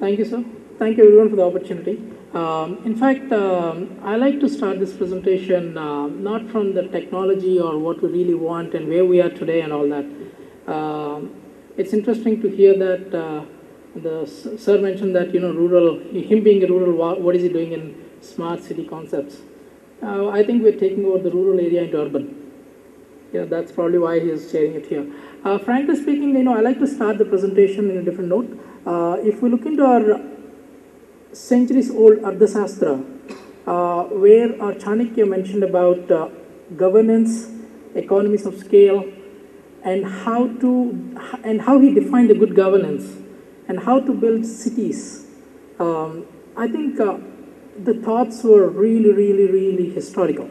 Thank you, sir. Thank you everyone for the opportunity. In fact, I like to start this presentation not from the technology or what we really want and where we are today and all that. It's interesting to hear that sir mentioned that rural, him being a rural, what is he doing in smart city concepts? I think we're taking over the rural area into urban. Yeah, that's probably why he is sharing it here. Frankly speaking, I like to start the presentation in a different note. If we look into our centuries-old Ardhasastra, where Chanakya mentioned about governance, economies of scale, and how he defined the good governance, and how to build cities. I think the thoughts were really, really, really historical.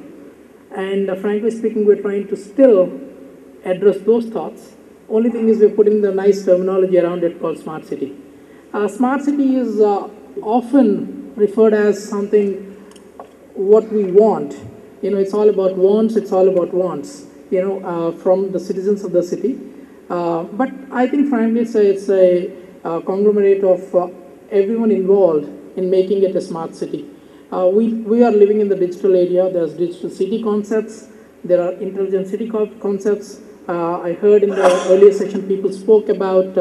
And frankly speaking, we're trying to still address those thoughts. Only thing is we're putting the nice terminology around it called smart city. Smart city is often referred as something what we want. It's all about wants, it's all about wants, from the citizens of the city. But I think frankly it's a conglomerate of everyone involved in making it a smart city. We are living in the digital area. There's digital city concepts. There are intelligent city concepts. I heard in the earlier session people spoke about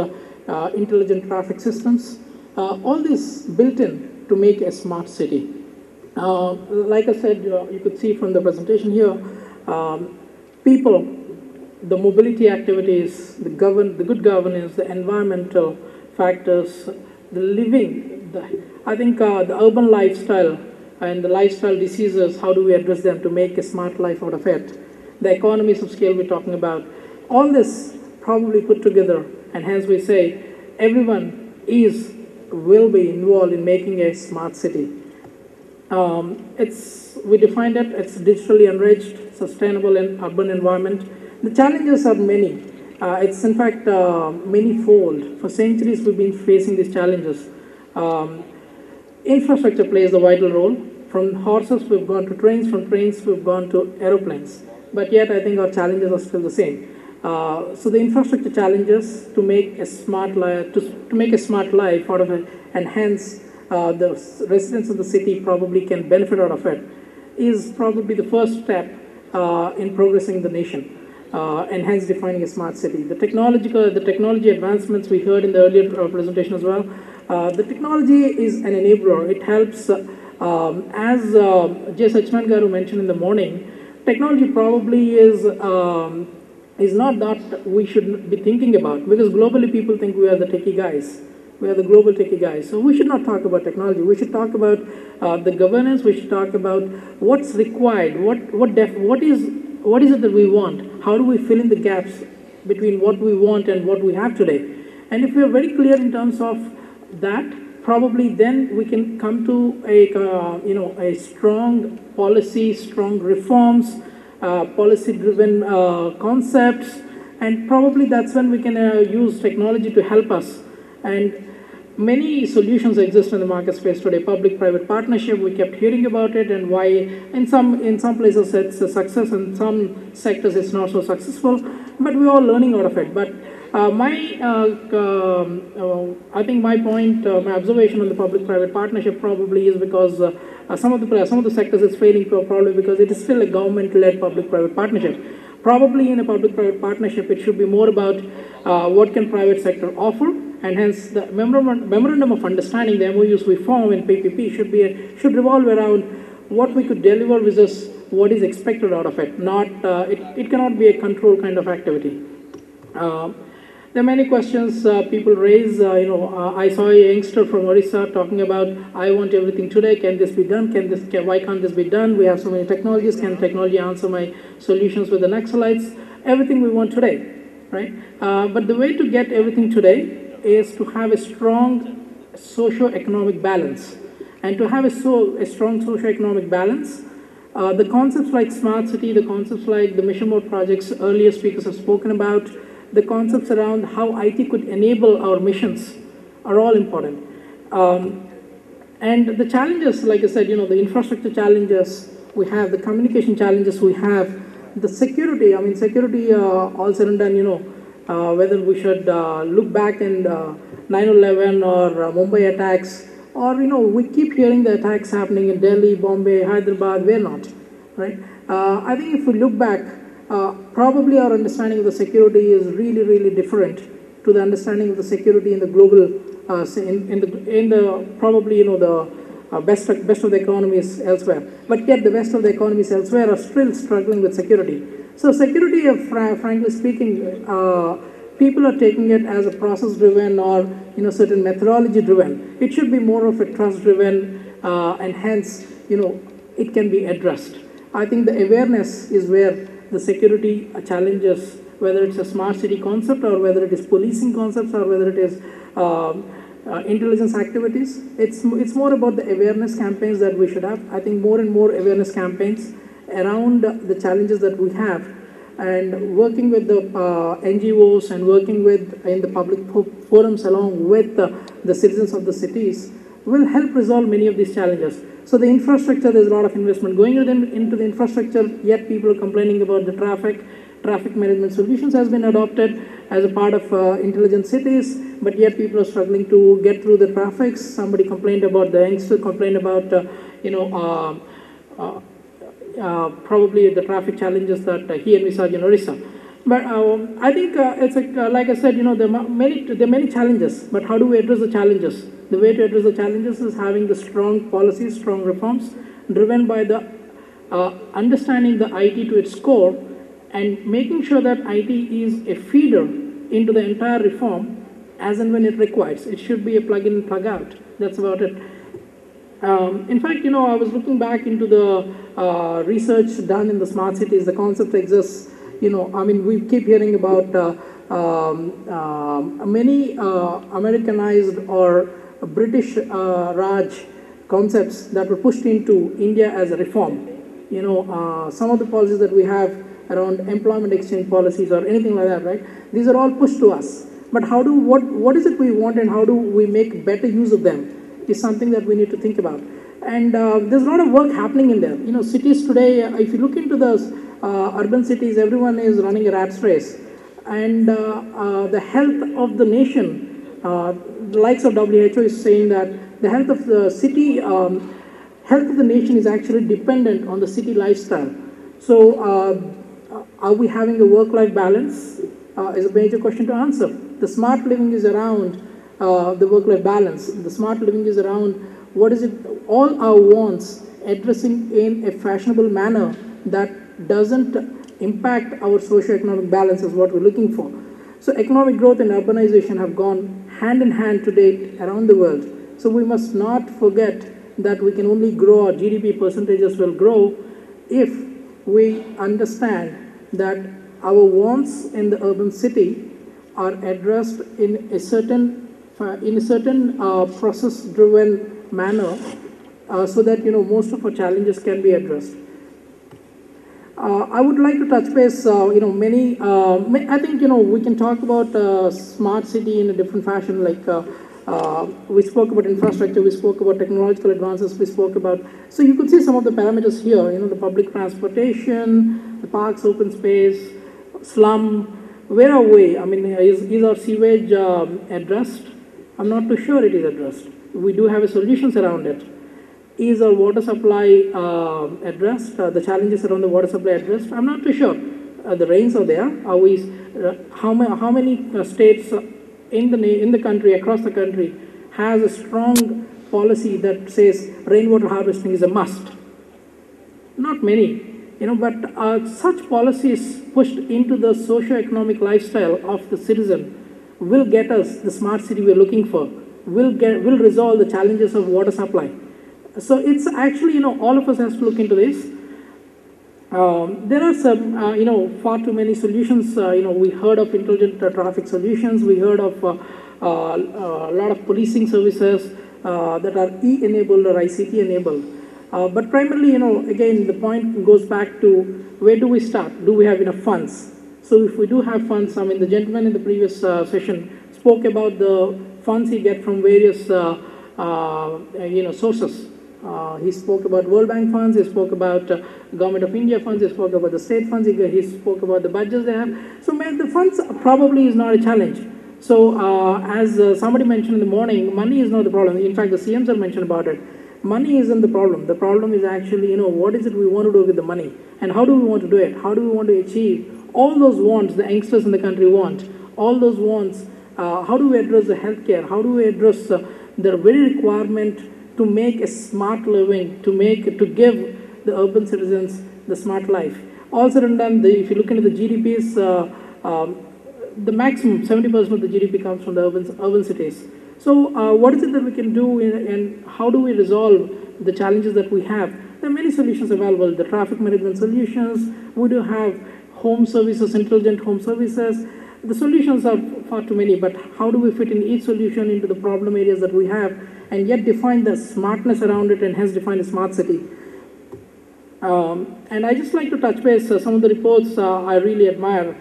intelligent traffic systems. All this built in to make a smart city. Like I said, you could see from the presentation here, people, the mobility activities, the good governance, the environmental factors, the living, I think the urban lifestyle and the lifestyle diseases, how do we address them to make a smart life out of it? The economies of scale we're talking about. All this probably put together, and hence we say everyone will be involved in making a smart city. We defined it, it's digitally enriched, sustainable and urban environment. The challenges are many. It's in fact many-fold. For centuries we've been facing these challenges. Infrastructure plays a vital role. From horses we've gone to trains, from trains we've gone to aeroplanes. But yet I think our challenges are still the same. So the infrastructure challenges to make a smart life, to make a smart life out of it, and hence the residents of the city probably can benefit out of it, is probably the first step in progressing the nation. And hence defining a smart city. The technology advancements we heard in the earlier presentation as well. The technology is an enabler. It helps, as J. Sachman Garu mentioned in the morning, technology probably is not that we should be thinking about, because globally people think we are the techie guys. We are the global techie guys. So we should not talk about technology. We should talk about the governance. We should talk about what's required. What is it that we want? How do we fill in the gaps between what we want and what we have today? And if we are very clear in terms of that, probably then we can come to a strong policy, strong reforms, policy-driven concepts, and probably that's when we can use technology to help us. And many solutions exist in the market space today. Public-private partnership, we kept hearing about it, and why in some places it's a success, in some sectors it's not so successful, but we're all learning out of it. But I think my point, my observation on the public-private partnership probably is because some of the sectors it's failing probably because it is still a government-led public-private partnership. Probably in a public-private partnership, it should be more about what can private sector offer, and hence the memorandum of understanding, the MOUs we form in PPP should revolve around what we could deliver versus what is expected out of it. Not it cannot be a control kind of activity. There are many questions people raise. I saw a youngster from Orissa talking about, I want everything today. Can this be done? Why can't this be done? We have so many technologies. Can technology answer my solutions with the Naxalites? Everything we want today, right? But the way to get everything today is to have a strong socio-economic balance. And to have a strong socio-economic balance, the concepts like smart city, the concepts like the mission mode projects earlier speakers have spoken about, the concepts around how IT could enable our missions are all important. And the challenges, like I said, the infrastructure challenges we have, the communication challenges we have, the security, all said and done, whether we should look back in 9/11 or Mumbai attacks, or we keep hearing the attacks happening in Delhi, Bombay, Hyderabad. We're not, right? I think if we look back, probably our understanding of the security is really, really different to the understanding of the security in the global, in the probably the best of the economies elsewhere. But yet the best of the economies elsewhere are still struggling with security. So security, frankly speaking, people are taking it as a process-driven or certain methodology-driven. It should be more of a trust-driven, and hence it can be addressed. I think the awareness is where the security challenges, whether it's a smart city concept or whether it is policing concepts or whether it is intelligence activities. It's more about the awareness campaigns that we should have. I think more and more awareness campaigns around the challenges that we have, and working with the NGOs and working with in the public forums along with the citizens of the cities will help resolve many of these challenges. So the infrastructure, there's a lot of investment going into the infrastructure, yet people are complaining about the traffic. Traffic management solutions has been adopted as a part of intelligent cities, but yet people are struggling to get through the traffic. Somebody complained about, the youngster complained about, probably the traffic challenges that he envisaged in Orissa. But I think it's like I said, there are many challenges, but how do we address the challenges? The way to address the challenges is having the strong policies, strong reforms, driven by the understanding the IT to its core, and making sure that IT is a feeder into the entire reform as and when it requires. It should be a plug in and plug out. That's about it. In fact, I was looking back into the research done in the smart cities. The concept exists. We keep hearing about many Americanized or British Raj concepts that were pushed into India as a reform. Some of the policies that we have around employment exchange policies or anything like that, right? These are all pushed to us. But what is it we want, and how do we make better use of them is something that we need to think about. And there's a lot of work happening in there. Cities today, if you look into the urban cities, everyone is running a rat race. And the health of the nation, the likes of WHO is saying that the health of the city, health of the nation is actually dependent on the city lifestyle. So are we having a work-life balance is a major question to answer. The smart living is around the work-life balance. The smart living is around what is it, all our wants addressing in a fashionable manner that doesn't impact our socio-economic balance is what we're looking for. So economic growth and urbanization have gone hand in hand to date around the world. So we must not forget that we can only grow, our GDP percentages will grow if we understand that our wants in the urban city are addressed in a certain process-driven manner, so that most of our challenges can be addressed. I would like to touch base. I think we can talk about smart city in a different fashion. Like we spoke about infrastructure, we spoke about technological advances, we spoke about. So you could see some of the parameters here. The public transportation, the parks, open space, slum. Where are we? Is our sewage addressed? I'm not too sure it is addressed. We do have solutions around it. Is our water supply addressed? The challenges around the water supply addressed? I'm not too sure. The rains are there. Are we? How many states in the country, across the country, has a strong policy that says rainwater harvesting is a must? Not many. But such policies pushed into the socio-economic lifestyle of the citizen will get us the smart city we're looking for, will resolve the challenges of water supply. So it's actually, all of us has to look into this. There are some, far too many solutions. We heard of intelligent traffic solutions. We heard of a lot of policing services that are e-enabled or ICT-enabled. But primarily, again, the point goes back to where do we start? Do we have enough funds? So if we do have funds, the gentleman in the previous session spoke about the funds he get from various, sources. He spoke about World Bank funds, he spoke about Government of India funds, he spoke about the state funds, he spoke about the budgets they have. So the funds probably is not a challenge. So as somebody mentioned in the morning, money is not the problem. In fact, the CMs have mentioned about it. Money isn't the problem. The problem is actually, what is it we want to do with the money? And how do we want to do it? How do we want to achieve all those wants the youngsters in the country want? All those wants, how do we address the healthcare? How do we address the very requirement to make a smart living, to give the urban citizens the smart life? All said and done, if you look into the GDPs, the maximum 70% of the GDP comes from the urban cities. So what is it that we can do and how do we resolve the challenges that we have? There are many solutions available. The traffic management solutions, we do have home services, intelligent home services. The solutions are far too many, but how do we fit in each solution into the problem areas that we have and yet define the smartness around it and hence define a smart city? And I just like to touch base some of the reports I really admire.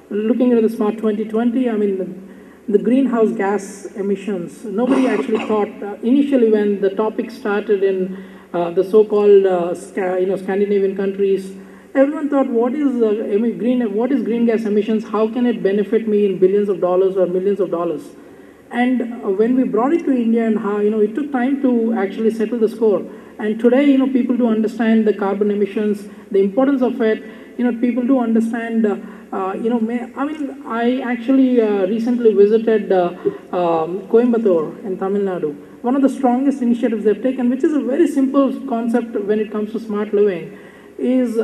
Looking at the Smart 2020, I mean, the greenhouse gas emissions, nobody actually thought, initially when the topic started in the so-called Scandinavian countries, everyone thought, what is green gas emissions? How can it benefit me in billions of dollars or millions of dollars? And when we brought it to India and how, it took time to actually settle the score. And today, people do understand the carbon emissions, the importance of it. People do understand, I actually recently visited Coimbatore in Tamil Nadu. One of the strongest initiatives they've taken, which is a very simple concept when it comes to smart living, is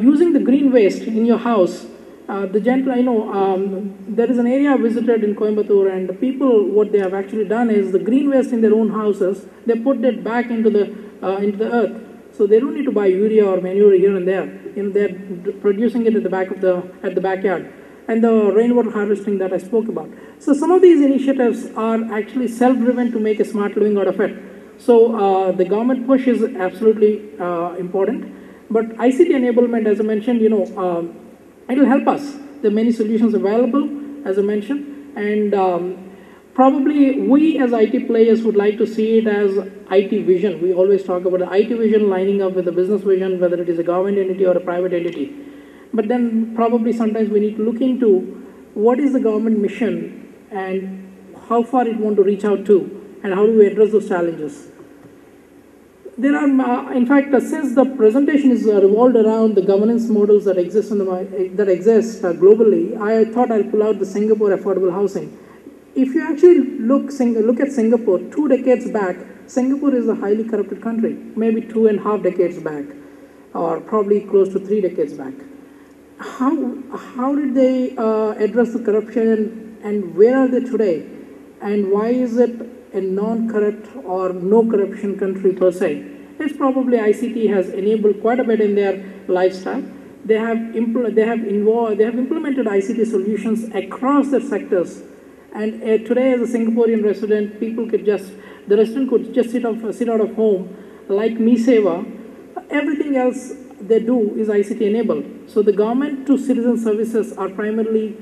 using the green waste in your house. There is an area I visited in Coimbatore, and the people, what they have actually done is the green waste in their own houses, they put it back into the earth. So they don't need to buy urea or manure here and there. They're producing it at the backyard. And the rainwater harvesting that I spoke about. So some of these initiatives are actually self-driven to make a smart living out of it. So the government push is absolutely important. But ICT enablement, as I mentioned, it will help us. There are many solutions available, as I mentioned. And probably we as IT players would like to see it as IT vision. We always talk about the IT vision lining up with the business vision, whether it is a government entity or a private entity. But then probably sometimes we need to look into what is the government mission and how far it want to reach out to and how do we address those challenges. There are, in fact, since the presentation is revolved around the governance models that exist globally, I thought I'll pull out the Singapore affordable housing. If you actually look at Singapore, 2 decades back, Singapore is a highly corrupted country, maybe 2.5 decades back, or probably close to 3 decades back. How did they address the corruption and where are they today? And why is it a non-corrupt or no corruption country per se? It's probably ICT has enabled quite a bit in their lifestyle. They have implemented ICT solutions across their sectors. And today, as a Singaporean resident, the resident could just sit out of home, like Me Seva. Everything else they do is ICT enabled. So the government to citizen services are primarily,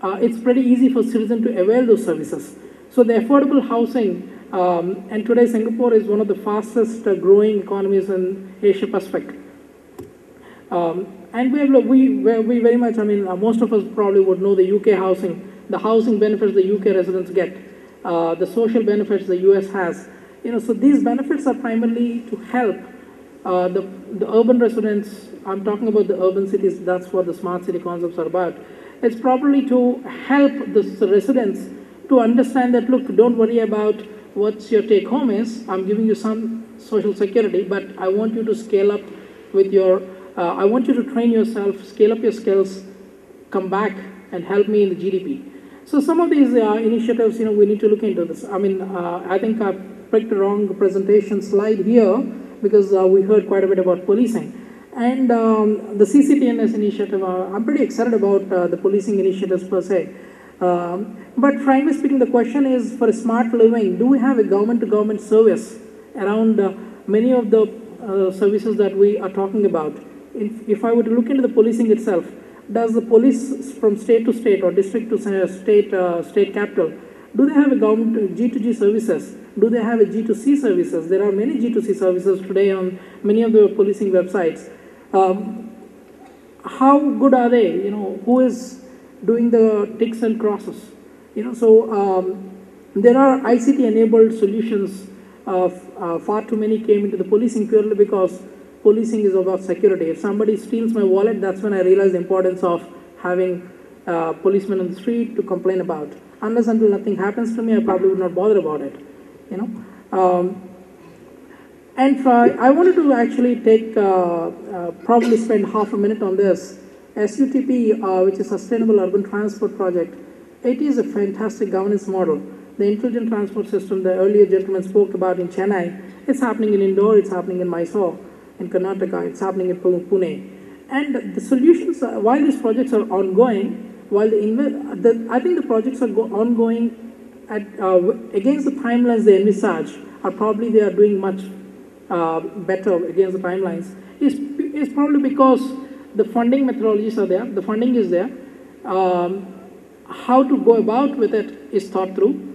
it's pretty easy for citizens to avail those services. So the affordable housing, and today Singapore is one of the fastest growing economies in Asia Pacific. And we very much, most of us probably would know the UK housing, the housing benefits the UK residents get, the social benefits the US has. So these benefits are primarily to help the urban residents. I'm talking about the urban cities, that's what the smart city concepts are about. It's probably to help the residents to understand that, look, don't worry about what your take home is. I'm giving you some social security, but I want you to scale up with I want you to train yourself, scale up your skills, come back and help me in the GDP. So some of these initiatives, we need to look into this. I think I picked the wrong presentation slide here because we heard quite a bit about policing. And the CCTNS initiative, I'm pretty excited about the policing initiatives per se. But frankly speaking, the question is, for a smart living, do we have a government-to-government service around many of the services that we are talking about? If I were to look into the policing itself, does the police from state to state or district to state capital, Do they have a government G2G services? Do they have a G2C services? There are many G2C services today on many of the policing websites. How good are they? Who is doing the ticks and crosses? There are ICT-enabled solutions. Far too many came into the policing purely because policing is about security. If somebody steals my wallet, that's when I realized the importance of having policemen on the street to complain about. Unless until nothing happens to me, I probably would not bother about it. I wanted to actually take, probably spend half a minute on this. SUTP, which is Sustainable Urban Transport Project, it is a fantastic governance model. The intelligent transport system the earlier gentleman spoke about in Chennai, it's happening in Indore, it's happening in Mysore, in Karnataka, it's happening in Pune. And the solutions, while these projects are ongoing, while I think the projects are ongoing at, against the timelines they envisage, or probably they are doing much better against the timelines, is probably because the funding methodologies are there, the funding is there, how to go about with it is thought through,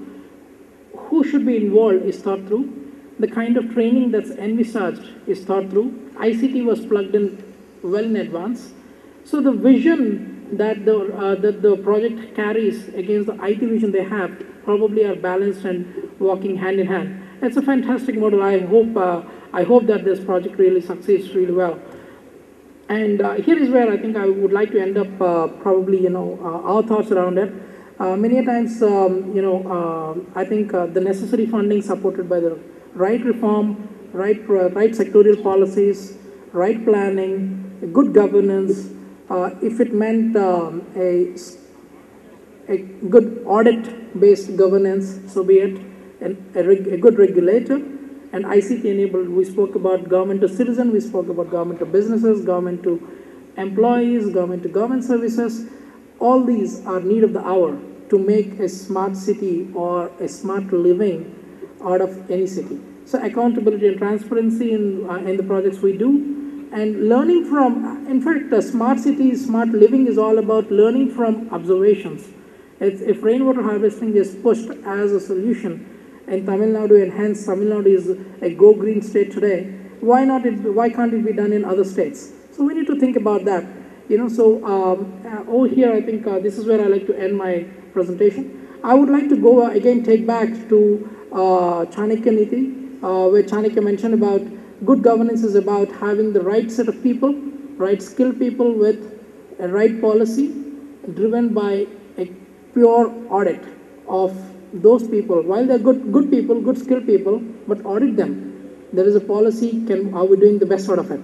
who should be involved is thought through, the kind of training that's envisaged is thought through, ICT was plugged in well in advance. So the vision that the project carries against the IT vision they have probably are balanced and walking hand in hand. It's a fantastic model. I hope that this project really succeeds really well. And here is where I think I would like to end up probably, our thoughts around it. Many a times, I think the necessary funding supported by the right reform, right sectorial policies, right planning, good governance, if it meant a good audit-based governance, so be it, and a good regulator, and ICT-enabled. We spoke about government to citizen, we spoke about government to businesses, government to employees, government to government services. All these are need of the hour to make a smart city or a smart living out of any city. So accountability and transparency in the projects we do, and learning from, in fact, smart city, smart living is all about learning from observations. If rainwater harvesting is pushed as a solution in Tamil Nadu, and hence Tamil Nadu is a go green state today, why can't it be done in other states? So we need to think about that. Over here, I think this is where I like to end my presentation. I would like to go again, take back to Chanakya Niti, where Chanakya mentioned about good governance is about having the right set of people, right skilled people with a right policy, driven by a pure audit of those people. While they're good people, good skilled people, but audit them. There is a policy, are we doing the best out of it?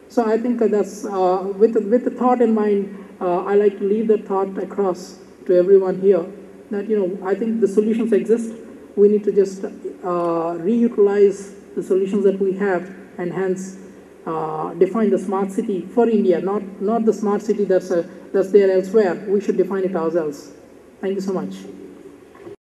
So I think that's, with the thought in mind, I like to leave that thought across to everyone here, that, I think the solutions exist. We need to just reutilize the solutions that we have, and hence define the smart city for India, not the smart city that's there elsewhere. We should define it ourselves. Thank you so much.